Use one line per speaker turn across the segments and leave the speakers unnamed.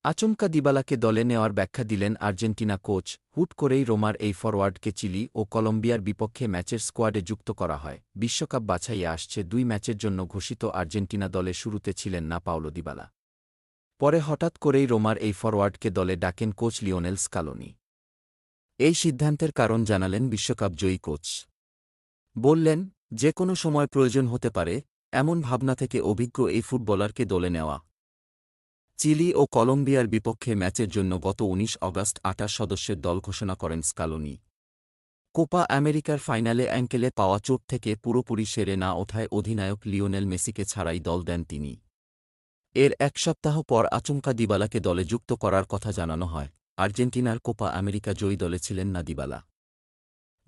আচমকা দিবালাকে দলে নেওয়ার ব্যাখ্যা দিলেন আর্জেন্টিনা কোচ। হুট করেই রোমার এই ফরোয়ার্ডকে চিলি ও কলম্বিয়ার বিপক্ষে ম্যাচের স্কোয়াডে যুক্ত করা হয়। বিশ্বকাপ বাছাইয়ে আসছে ২ ম্যাচের জন্য ঘোষিত আর্জেন্টিনা দলে শুরুতে ছিলেন না পাওলো দিবালা। পরে হঠাৎ করেই রোমার এই ফরোয়ার্ডকে দলে ডাকেন কোচ লিওনেল স্কালোনি। এই সিদ্ধান্তের কারণ জানালেন বিশ্বকাপ জয়ী কোচ। বললেন, যে কোনো সময় প্রয়োজন হতে পারে এমন ভাবনা থেকে অভিজ্ঞ এই ফুটবলারকে দলে নেওয়া। চিলি ও কলম্বিয়ার বিপক্ষে ম্যাচের জন্য গত ১৯ অগাস্ট ২৮ সদস্যের দল ঘোষণা করেন স্কালোনি। কোপা আমেরিকার ফাইনালে অ্যাঙ্কেলে পাওয়া চোট থেকে পুরোপুরি সেরে না ওঠায় অধিনায়ক লিওনেল মেসিকে ছাড়াই দল দেন তিনি। এর এক সপ্তাহ পর আচমকা দিবালাকে দলে যুক্ত করার কথা জানানো হয়। আর্জেন্টিনার কোপা আমেরিকা জয়ী দলে ছিলেন না দিবালা।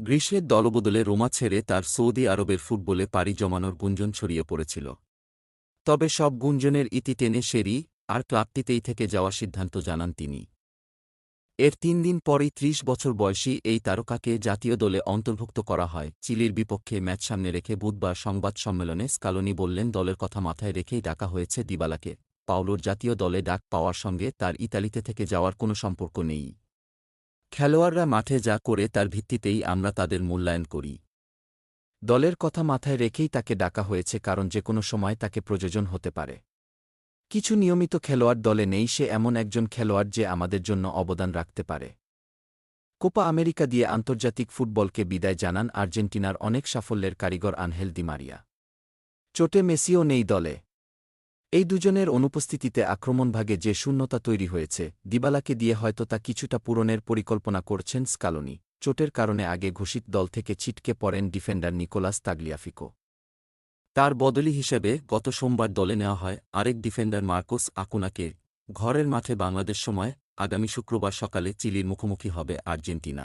গ্রীষ্মের দলবদলে রোমা ছেড়ে তার সৌদি আরবের ফুটবলে পাড়ি জমানোর গুঞ্জন ছড়িয়ে পড়েছিল। তবে সব গুঞ্জনের ইতি টেনে সেরি আর ক্লাবটিতেই থেকে যাওয়া সিদ্ধান্ত জানান তিনি। এর ৩ দিন পরই ৩০ বছর বয়সী এই তারকাকে জাতীয় দলে অন্তর্ভুক্ত করা হয়। চিলির বিপক্ষে ম্যাচ সামনে রেখে বুধবার সংবাদ সম্মেলনে স্কালোনি বললেন, দলের কথা মাথায় রেখেই ডাকা হয়েছে দিবালাকে। পাওলোর জাতীয় দলে ডাক পাওয়ার সঙ্গে তার ইতালিতে থেকে যাওয়ার কোনো সম্পর্ক নেই। খেলোয়াড়রা মাঠে যা করে তার ভিত্তিতেই আমরা তাদের মূল্যায়ন করি। দলের কথা মাথায় রেখেই তাকে ডাকা হয়েছে, কারণ যে কোনো সময় তাকে প্রয়োজন হতে পারে। কিছু নিয়মিত খেলোয়াড় দলে নেই, সে এমন একজন খেলোয়াড় যে আমাদের জন্য অবদান রাখতে পারে। কোপা আমেরিকা দিয়ে আন্তর্জাতিক ফুটবলকে বিদায় জানান আর্জেন্টিনার অনেক সাফল্যের কারিগর আনহেল দি মারিয়া। চোটে মেসিও নেই দলে। এই দুজনের অনুপস্থিতিতে আক্রমণভাগে যে শূন্যতা তৈরি হয়েছে, দিবালাকে দিয়ে হয়তো তা কিছুটা পূরণের পরিকল্পনা করছেন স্কালোনি। চোটের কারণে আগে ঘোষিত দল থেকে ছিটকে পড়েন ডিফেন্ডার নিকোলাস তাগলিয়াফিকো। তার বদলি হিসেবে গত সোমবার দলে নেওয়া হয় আরেক ডিফেন্ডার মার্কোস আকুনাকে। ঘরের মাঠে বাংলাদেশ সময় আগামী শুক্রবার সকালে চিলির মুখোমুখি হবে আর্জেন্টিনা।